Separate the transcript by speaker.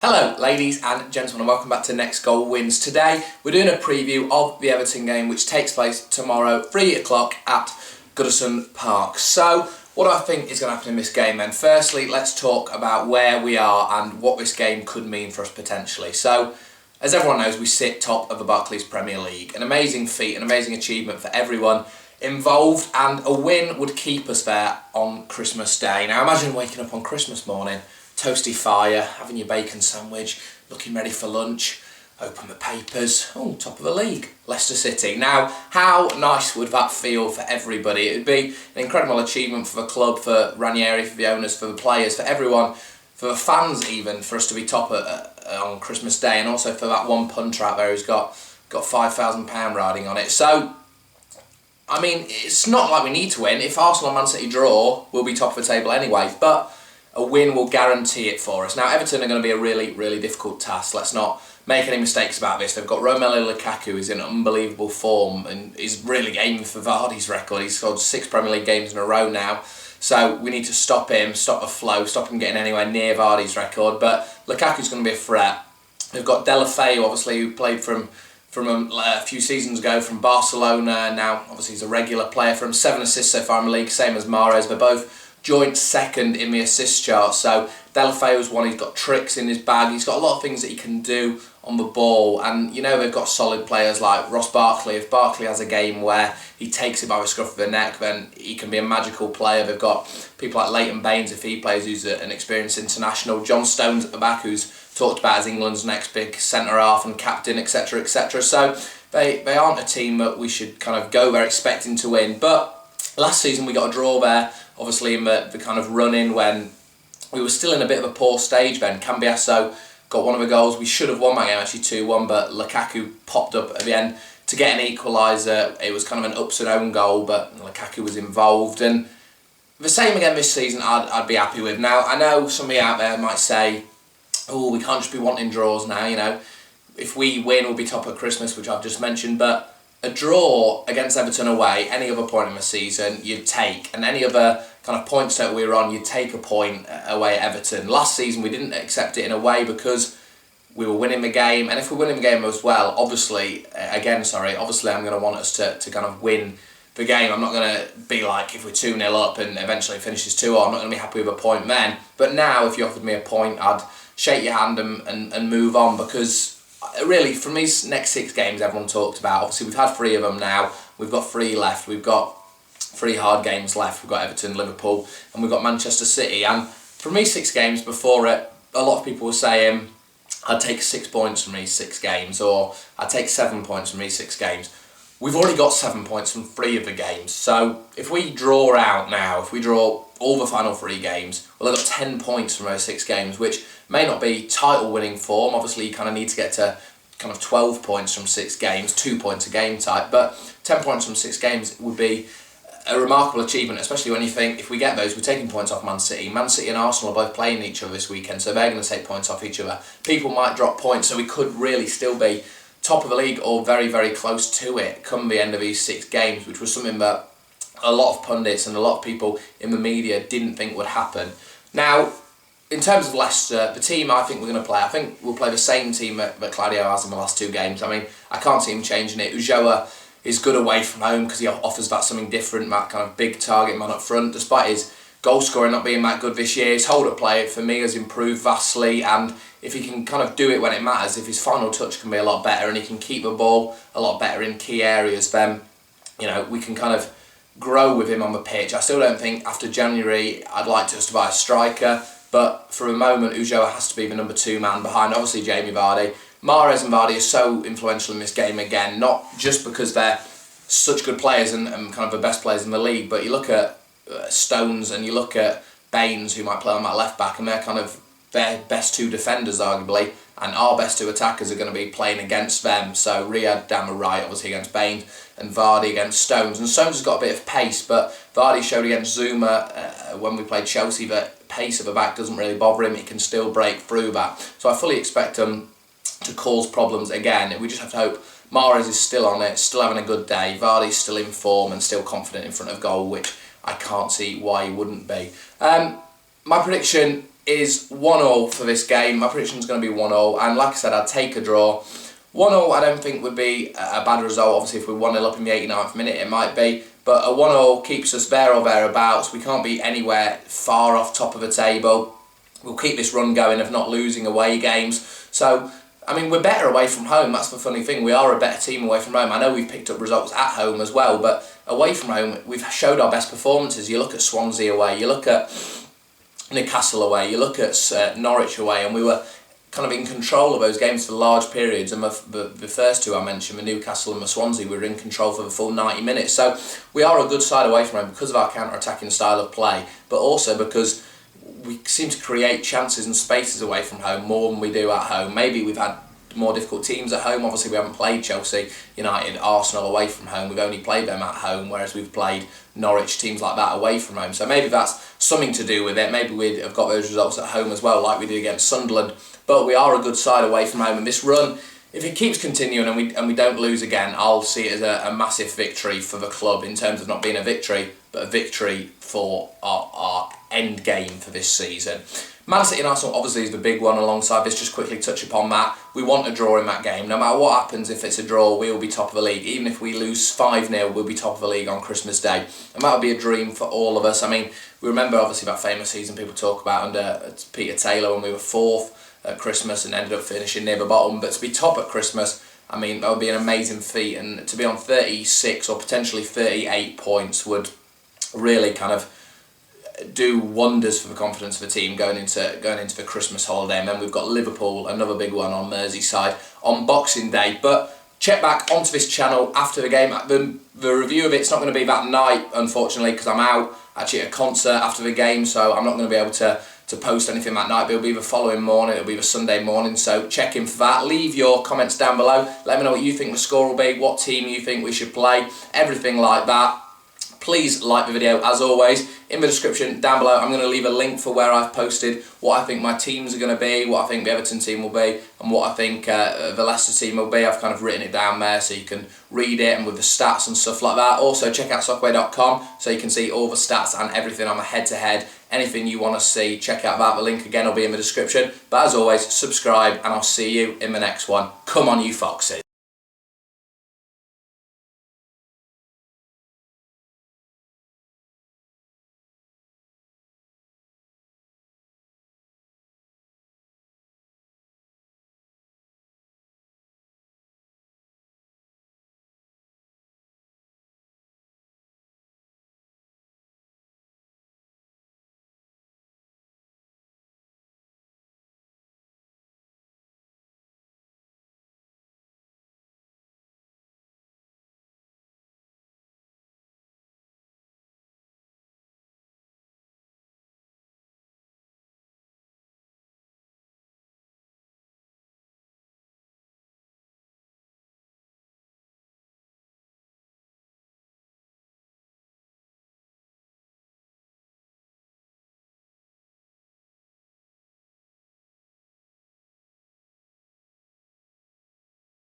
Speaker 1: Hello ladies and gentlemen, and welcome back to Next Goal Wins. Today we're doing a preview of the Everton game which takes place tomorrow 3 o'clock at Goodison Park. So what do I think is going to happen in this game then? Firstly, let's talk about where we are and what this game could mean for us potentially. So as everyone knows, we sit top of the Barclays Premier League. An amazing feat, an amazing achievement for everyone involved, and a win would keep us there on Christmas Day. Now imagine waking up on Christmas morning, toasty fire, having your bacon sandwich, looking ready for lunch, open the papers, oh, top of the league, Leicester City. Now, how nice would that feel for everybody? It would be an incredible achievement for the club, for Ranieri, for the owners, for the players, for everyone, for the fans even, for us to be top on Christmas Day, and also for that one punter out there who's got £5,000 riding on it. So, I mean, it's not like we need to win. If Arsenal and Man City draw, we'll be top of the table anyway, but a win will guarantee it for us. Now, Everton are going to be a really, really difficult task. Let's not make any mistakes about this. They've got Romelu Lukaku, who's in unbelievable form and is really aiming for Vardy's record. He's scored 6 Premier League games in a row now. So we need to stop him, stop the flow, stop him getting anywhere near Vardy's record. But Lukaku's going to be a threat. They've got Deulofeu, obviously, who played from a few seasons ago from Barcelona. Now, obviously, he's a regular player. From 7 assists so far in the league, same as Mahrez. They're both joint second in the assist chart. So Deulofeu's one, he's got tricks in his bag, he's got a lot of things that he can do on the ball, and you know they've got solid players like Ross Barkley. If Barkley has a game where he takes it by the scruff of the neck, then he can be a magical player. They've got people like Leighton Baines, if he plays, who's an experienced international. John Stones at the back, who's talked about as England's next big centre-half and captain, etc, etc. So they aren't a team that we should kind of go there expecting to win. But last season we got a draw there, obviously in the kind of run-in when we were still in a bit of a poor stage then. Cambiasso got one of the goals. We should have won that game, actually 2-1, but Lukaku popped up at the end to get an equaliser. It was kind of an ups and own goal, but Lukaku was involved. And the same again this season I'd be happy with. Now, I know somebody out there might say, oh, we can't just be wanting draws now, you know. If we win, we'll be top at Christmas, which I've just mentioned, but a draw against Everton away, any other point in the season, you'd take. And any other kind of points that we were on, you'd take a point away at Everton. Last season, we didn't accept it in a way because we were winning the game. And if we're winning the game as well, obviously I'm going to want us to kind of win the game. I'm not going to be like, if we're 2-0 up and eventually it finishes 2-0, I'm not going to be happy with a point then. But now, if you offered me a point, I'd shake your hand and move on, because really, from these next 6 games everyone talked about, obviously we've had 3 of them now, we've got 3 left, we've got 3 hard games left, we've got Everton, Liverpool, and we've got Manchester City. And from these 6 games before it, a lot of people were saying I'd take 6 points from these 6 games, or I'd take 7 points from these 6 games. We've already got 7 points from 3 of the games, so if we draw out now, if we draw all the final 3 games, well, I've got 10 points from those 6 games, which may not be title-winning form. Obviously, you kind of need to get to kind of 12 points from 6 games, 2 points a game type, but 10 points from 6 games would be a remarkable achievement, especially when you think, if we get those, we're taking points off Man City. Man City and Arsenal are both playing each other this weekend, so they're going to take points off each other. People might drop points, so we could really still be top of the league or very, very close to it come the end of these 6 games, which was something that a lot of pundits and a lot of people in the media didn't think would happen. Now, in terms of Leicester, the team I think we're going to play, I think we'll play the same team that Claudio has in the last 2 games. I mean, I can't see him changing it. Ulloa is good away from home because he offers that something different, that kind of big target man up front. Despite his goal scoring not being that good this year, his hold-up play for me has improved vastly, and if he can kind of do it when it matters, if his final touch can be a lot better and he can keep the ball a lot better in key areas, then, you know, we can kind of grow with him on the pitch. I still don't think after January I'd like us to buy a striker, but for a moment Ulloa has to be the number 2 man behind, obviously, Jamie Vardy. Mahrez and Vardy are so influential in this game again, not just because they're such good players and kind of the best players in the league, but you look at Stones and you look at Baines, who might play on that left back, and they're kind of their best 2 defenders arguably, and our best 2 attackers are going to be playing against them. So Riyad down the right, obviously against Baines, and Vardy against Stones. And Stones has got a bit of pace, but Vardy showed against Zuma when we played Chelsea that pace at the back doesn't really bother him. He can still break through that. So I fully expect him to cause problems again. We just have to hope Mahrez is still on it, still having a good day. Vardy's still in form and still confident in front of goal, which I can't see why he wouldn't be. My prediction is 1-1 for this game. My prediction is going to be 1-1, and like I said, I'd take a draw. 1-0 I don't think would be a bad result. Obviously, if we 1-0 up in the 89th minute, it might be. But a 1-0 keeps us there or thereabouts. We can't be anywhere far off top of the table. We'll keep this run going of not losing away games. So, I mean, we're better away from home. That's the funny thing. We are a better team away from home. I know we've picked up results at home as well, but away from home, we've showed our best performances. You look at Swansea away, you look at Newcastle away, you look at Norwich away, and we were kind of in control of those games for large periods. And the first two I mentioned, the Newcastle and the Swansea, we were in control for the full 90 minutes. So we are a good side away from home because of our counter-attacking style of play, but also because we seem to create chances and spaces away from home more than we do at home. Maybe we've had more difficult teams at home. Obviously, we haven't played Chelsea, United, Arsenal away from home. We've only played them at home, whereas we've played Norwich, teams like that, away from home. So maybe that's something to do with it. Maybe we'd have got those results at home as well, like we did against Sunderland. But we are a good side away from home, and this run, if it keeps continuing and we don't lose again, I'll see it as a massive victory for the club in terms of not being a victory, but a victory for our end game for this season. Man City and Arsenal obviously is the big one alongside this. Just quickly touch upon that. We want a draw in that game. No matter what happens, if it's a draw, we'll be top of the league. Even if we lose 5-0, we'll be top of the league on Christmas Day. And that would be a dream for all of us. I mean, we remember obviously that famous season people talk about under Peter Taylor when we were 4th at Christmas and ended up finishing near the bottom. But to be top at Christmas, I mean, that would be an amazing feat. And to be on 36 or potentially 38 points would really kind of do wonders for the confidence of the team going into the Christmas holiday. And then we've got Liverpool, another big one on Merseyside on Boxing Day. But check back onto this channel after the game. The review of it's not going to be that night, unfortunately, because I'm out actually at a concert after the game, so I'm not going to be able to post anything that night. But it'll be the following morning, it'll be the Sunday morning, so check in for that. Leave your comments down below, let me know what you think the score will be, what team you think we should play, everything like that. Please like the video, as always. In the description down below, I'm going to leave a link for where I've posted what I think my teams are going to be, what I think the Everton team will be, and what I think the Leicester team will be. I've kind of written it down there so you can read it and with the stats and stuff like that. Also, check out soccerway.com so you can see all the stats and everything on the head-to-head. Anything you want to see, check out that. The link again will be in the description. But as always, subscribe, and I'll see you in the next one. Come on, you foxes.